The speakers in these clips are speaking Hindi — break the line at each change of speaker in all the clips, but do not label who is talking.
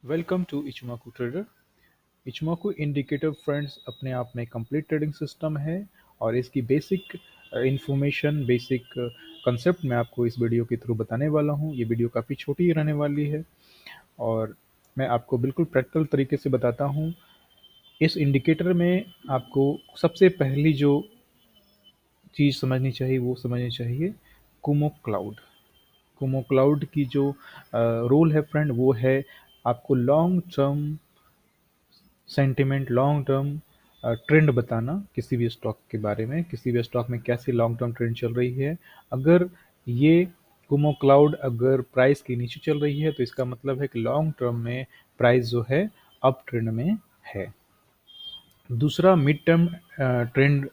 Welcome to Ichimoku trader. Ichimoku indicator friends अपने आप में कंप्लीट ट्रेडिंग सिस्टम है और इसकी बेसिक इंफॉर्मेशन बेसिक कंसेप्ट मैं आपको इस वीडियो के थ्रू बताने वाला हूँ। ये वीडियो काफ़ी छोटी रहने वाली है और मैं आपको बिल्कुल प्रैक्टिकल तरीके से बताता हूँ। इस इंडिकेटर में आपको सबसे पहली जो चीज़ समझनी चाहिए वो समझनी चाहिए कुमो क्लाउड। कुमो क्लाउड की जो रोल है फ्रेंड वो है आपको long term sentiment long term trend बताना किसी भी स्टॉक के बारे में, किसी भी स्टॉक में कैसी लॉन्ग टर्म ट्रेंड चल रही है। अगर ये कुमो क्लाउड अगर प्राइस के नीचे चल रही है तो इसका मतलब है कि लॉन्ग टर्म में प्राइस जो है अप ट्रेंड में है। दूसरा मिड टर्म ट्रेंड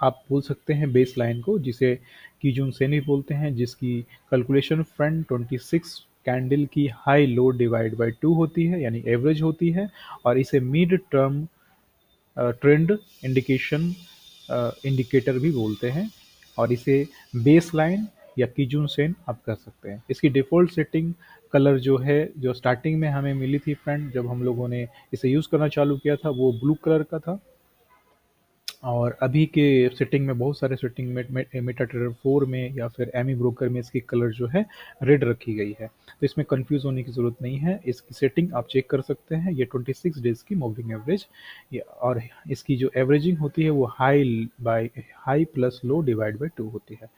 आप बोल सकते हैं बेस लाइन को, जिसे कीजून सेन भी बोलते हैं, जिसकी कैलकुलेशन फ्रेंड 26 कैंडल की हाई लो डिवाइड बाय 2 होती है, यानी एवरेज होती है। और इसे mid term trend indication indicator भी बोलते हैं और इसे बेस लाइन या कीजून सेन आप कह सकते हैं। इसकी डिफ़ॉल्ट सेटिंग कलर जो है, जो स्टार्टिंग में हमें मिली थी फ्रेंड जब हम लोगों ने इसे यूज़ करना चालू किया था, वो ब्लू कलर का था। और अभी के सेटिंग में बहुत सारे सेटिंग में मेटाट्रेडर 4 में या फिर एमी ब्रोकर में इसकी कलर जो है रेड रखी गई है। तो इसमें कंफ्यूज होने की ज़रूरत नहीं है, इसकी सेटिंग आप चेक कर सकते हैं। ये 26 डेज की मूविंग एवरेज और इसकी जो एवरेजिंग होती है वो high plus low divide by 2 होती है।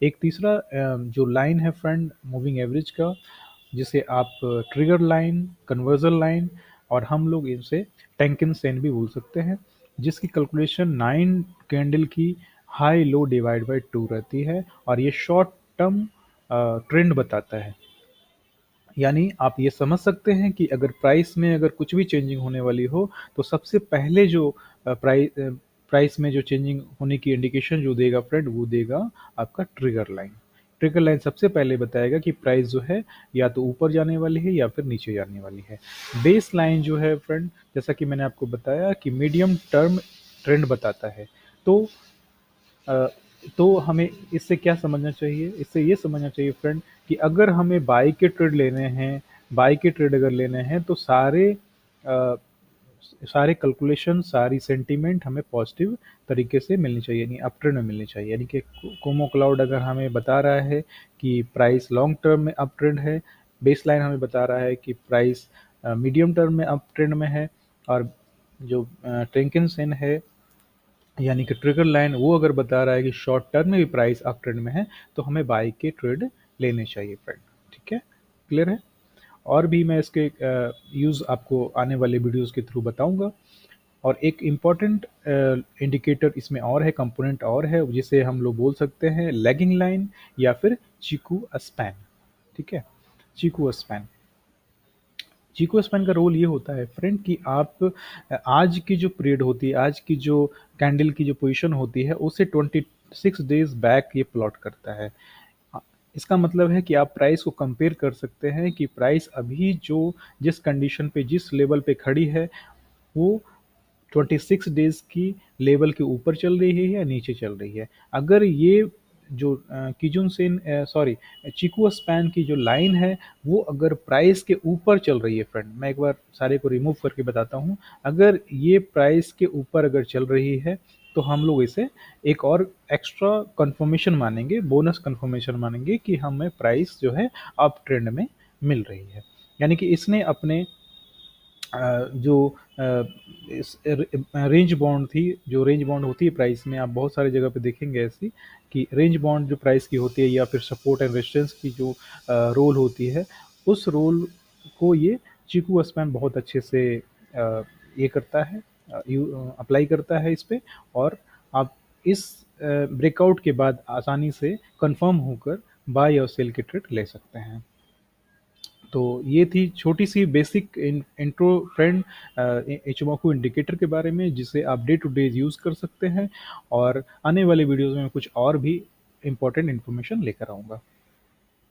एक तीसरा जो लाइन है फ्रेंड मूविंग एवरेज का, जिसे आप ट्रिगर लाइन, कन्वर्जन लाइन और हम लोग इनसे टेंकिन सेन भी बोल सकते हैं, जिसकी कैलकुलेशन 9 कैंडल की हाई लो डिवाइड बाय 2 रहती है और ये शॉर्ट टर्म ट्रेंड बताता है। यानी आप ये समझ सकते हैं कि अगर प्राइस में अगर कुछ भी चेंजिंग होने वाली हो तो सबसे पहले जो प्राइस में जो चेंजिंग होने की इंडिकेशन जो देगा फ्रेंड वो देगा आपका ट्रिगर लाइन। ट्रिगर लाइन सबसे पहले बताएगा कि प्राइस जो है या तो ऊपर जाने वाली है या फिर नीचे जाने वाली है। बेस लाइन जो है फ्रेंड, जैसा कि मैंने आपको बताया कि मीडियम टर्म ट्रेंड बताता है। तो अ, तो हमें इससे क्या समझना चाहिए? इससे ये समझना चाहिए फ्रेंड कि अगर हमें बाई के ट्रेड लेने हैं, बाई के ट्रेड अगर लेने हैं तो सारे कैलकुलेशन, सारी सेंटीमेंट हमें पॉजिटिव तरीके से मिलनी चाहिए, यानी अप ट्रेंड में मिलनी चाहिए। यानी कि कोमो क्लाउड अगर हमें बता रहा है कि प्राइस लॉन्ग टर्म में अप ट्रेंड है, बेस लाइन हमें बता रहा है कि प्राइस मीडियम टर्म में अप ट्रेंड में है, और जो ट्रेंकिन सेन है यानी कि ट्रिगर लाइन वो अगर बता रहा है कि शॉर्ट टर्म में भी प्राइस अप ट्रेंड में है तो हमें बाई के ट्रेड लेने चाहिए फ्रेंड। ठीक है, क्लियर है? और भी मैं इसके यूज़ आपको आने वाले वीडियोस के थ्रू बताऊंगा। और एक इम्पॉर्टेंट इंडिकेटर इसमें और है, कंपोनेंट और है, जिसे हम लोग बोल सकते हैं लैगिंग लाइन या फिर चीकू स्पैन। ठीक है, चीकू स्पैन। चीको स्पैन का रोल ये होता है फ्रेंड कि आप आज की जो पीरियड होती है, आज की जो कैंडल की जो पोजीशन होती है उसे 26 डेज बैक ये प्लॉट करता है। अ, इसका मतलब है कि आप प्राइस को कंपेयर कर सकते हैं कि प्राइस अभी जो जिस कंडीशन पे, जिस लेवल पे खड़ी है, वो 26 डेज की लेवल के ऊपर चल रही है या नीचे चल रही है। अगर ये जो कीजुन सेन सॉरी चीकू स्पैन की जो लाइन है वो अगर प्राइस के ऊपर चल रही है फ्रेंड, मैं एक बार सारे को रिमूव करके बताता हूँ। अगर ये प्राइस के ऊपर अगर चल रही है तो हम लोग इसे एक और एक्स्ट्रा कंफर्मेशन मानेंगे, बोनस कंफर्मेशन मानेंगे कि हमें प्राइस जो है अप ट्रेंड में मिल रही है। यानी कि इसने अपने जो रेंज बॉन्ड थी, जो रेंज बॉन्ड होती है प्राइस में, आप बहुत सारी जगह पे देखेंगे ऐसी कि रेंज बॉन्ड जो प्राइस की होती है या फिर सपोर्ट एंड रेजिस्टेंस की जो रोल होती है, उस रोल को ये चीकू स्पैन बहुत अच्छे से ये करता है, अप्लाई करता है इस पे। और आप इस ब्रेकआउट के बाद आसानी से कंफर्म होकर बाय और सेल के ट्रेड ले सकते हैं। तो ये थी छोटी सी basic intro friend Ichimoku indicator के बारे में, जिसे आप डे टू डे यूज़ कर सकते हैं। और आने वाले वीडियोस में कुछ और भी इम्पोर्टेंट इन्फॉर्मेशन लेकर आऊँगा।